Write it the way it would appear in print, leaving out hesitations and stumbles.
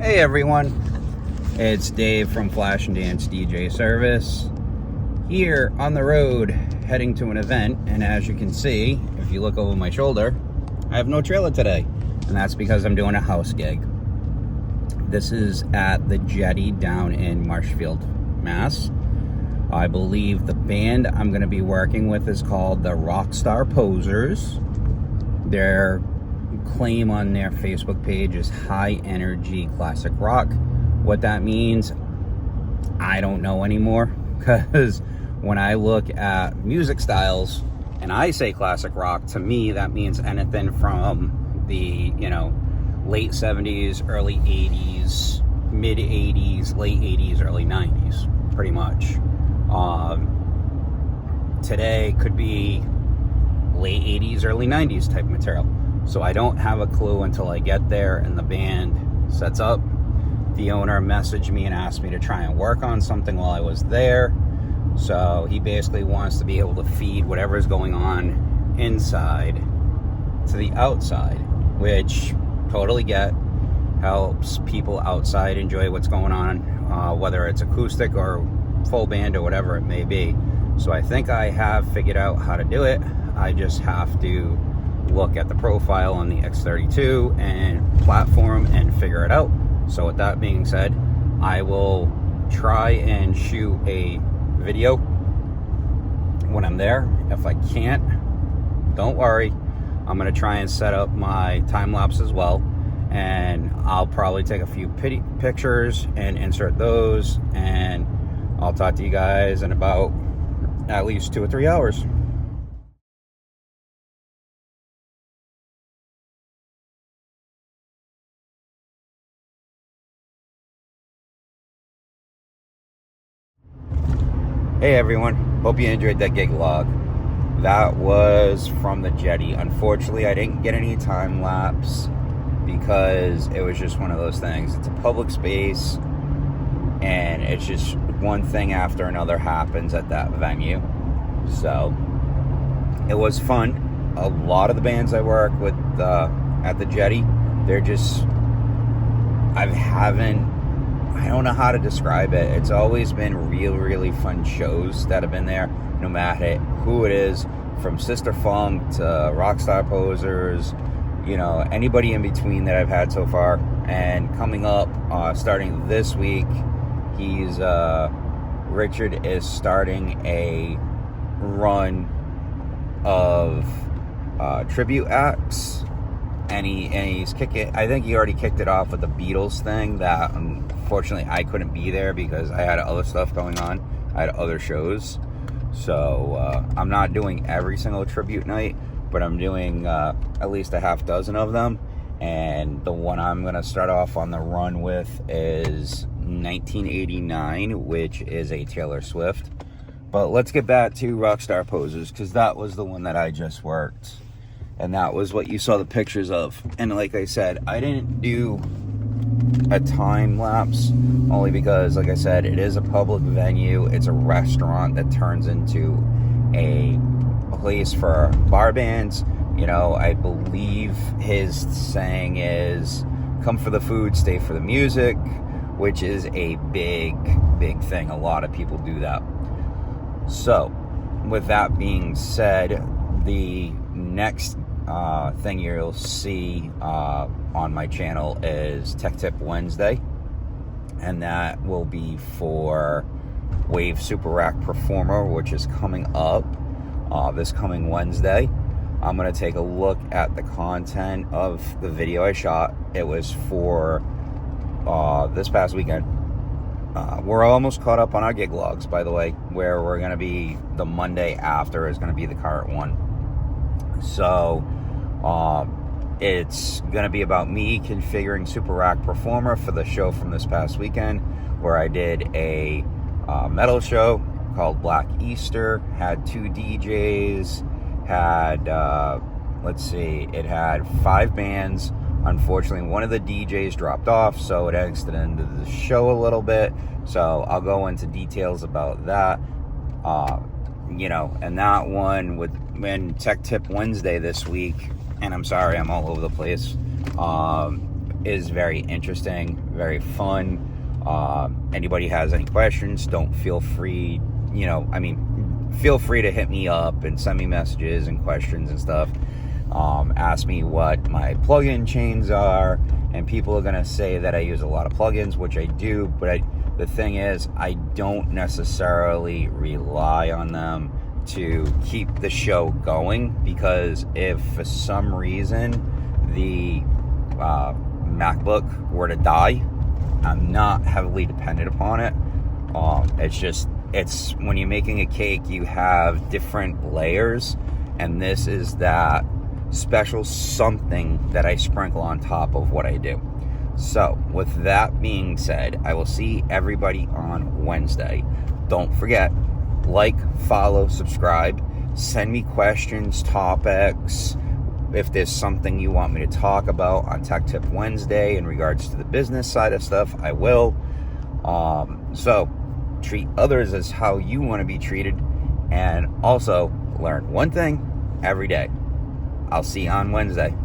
Hey everyone, it's Dave from Flash and Dance DJ Service here on the road heading to an event, and as you can see, if you look over my shoulder, I have no trailer today, and that's because I'm doing a house gig. This is at the Jetty down in Marshfield, Mass. I believe the band I'm going to be working with is called the Rockstar Posers. Their claim on their Facebook page is high energy classic rock. What that means, I don't know anymore, because when I look at music styles and I say classic rock, to me that means anything from the late 70s, early 80s, mid 80s, late 80s, early 90s, pretty much. Today could be late 80s, early 90s type material. So I don't have a clue until I get there and the band sets up. The owner messaged me and asked me to try and work on something while I was there. So he basically wants to be able to feed whatever's going on inside to the outside, which totally get. Helps people outside enjoy what's going on, whether it's acoustic or full band or whatever it may be. So I think I have figured out how to do it. I just have to look at the profile on the X32 and platform and figure it out. So with that being said, I will try and shoot a video when I'm there. If I can't, don't worry, I'm going to try and set up my time lapse as well, and I'll probably take a few pictures and insert those, and I'll talk to you guys in about at least 2 or 3 hours. Hey everyone, hope you enjoyed that gig log. That was from the Jetty. Unfortunately, I didn't get any time lapse because it was just one of those things. It's a public space and it's just one thing after another happens at that venue. So it was fun. A lot of the bands I work with at the Jetty, they're just, I don't know how to describe it. It's always been really fun shows that have been there, no matter who it is, from Sister Funk to Rockstar Posers, anybody in between that I've had so far. And coming up, starting this week, Richard is starting a run of tribute acts, and he's kicking. I think he already kicked it off with the Beatles thing that unfortunately I couldn't be there because I had other stuff going on. I had other shows, so I'm not doing every single tribute night, but I'm doing at least a half dozen of them. And the one I'm going to start off on the run with is 1989, which is a Taylor Swift. But let's get back to Rockstar Posers, because that was the one that I just worked, and that was what you saw the pictures of. And like I said, I didn't do a time lapse only because, like I said, it is a public venue. It's a restaurant that turns into a place for bar bands. I believe his saying is, come for the food, stay for the music, which is a big thing. A lot of people do that. So with that being said, the next thing you'll see on my channel is Tech Tip Wednesday, and that will be for Wave Super Rack Performer, which is coming up this coming Wednesday. I'm going to take a look at the content of the video I shot. It was for this past weekend. We're almost caught up on our gig logs, by the way, where we're going to be the Monday after is going to be the current one. So it's going to be about me configuring Super Rack Performer for the show from this past weekend, where I did a metal show called Black Easter, had 2 DJs, had, it had 5 bands. Unfortunately, one of the DJs dropped off, so it extended the show a little bit. So I'll go into details about that. And that one when Tech Tip Wednesday this week, and I'm sorry, I'm all over the place. is very interesting, very fun. Anybody has any questions, don't feel free, feel free to hit me up and send me messages and questions and stuff. Ask me what my plugin chains are, and people are going to say that I use a lot of plugins, which I do, but the thing is, I don't necessarily rely on them to keep the show going, because if for some reason the MacBook were to die, I'm not heavily dependent upon it. It's when you're making a cake, you have different layers, and this is that special something that I sprinkle on top of what I do. So with that being said, I will see everybody on Wednesday. Don't forget, like, follow, subscribe, send me questions, topics. If there's something you want me to talk about on Tech Tip Wednesday in regards to the business side of stuff, I will. So treat others as how you want to be treated, and also learn one thing every day. I'll see you on Wednesday.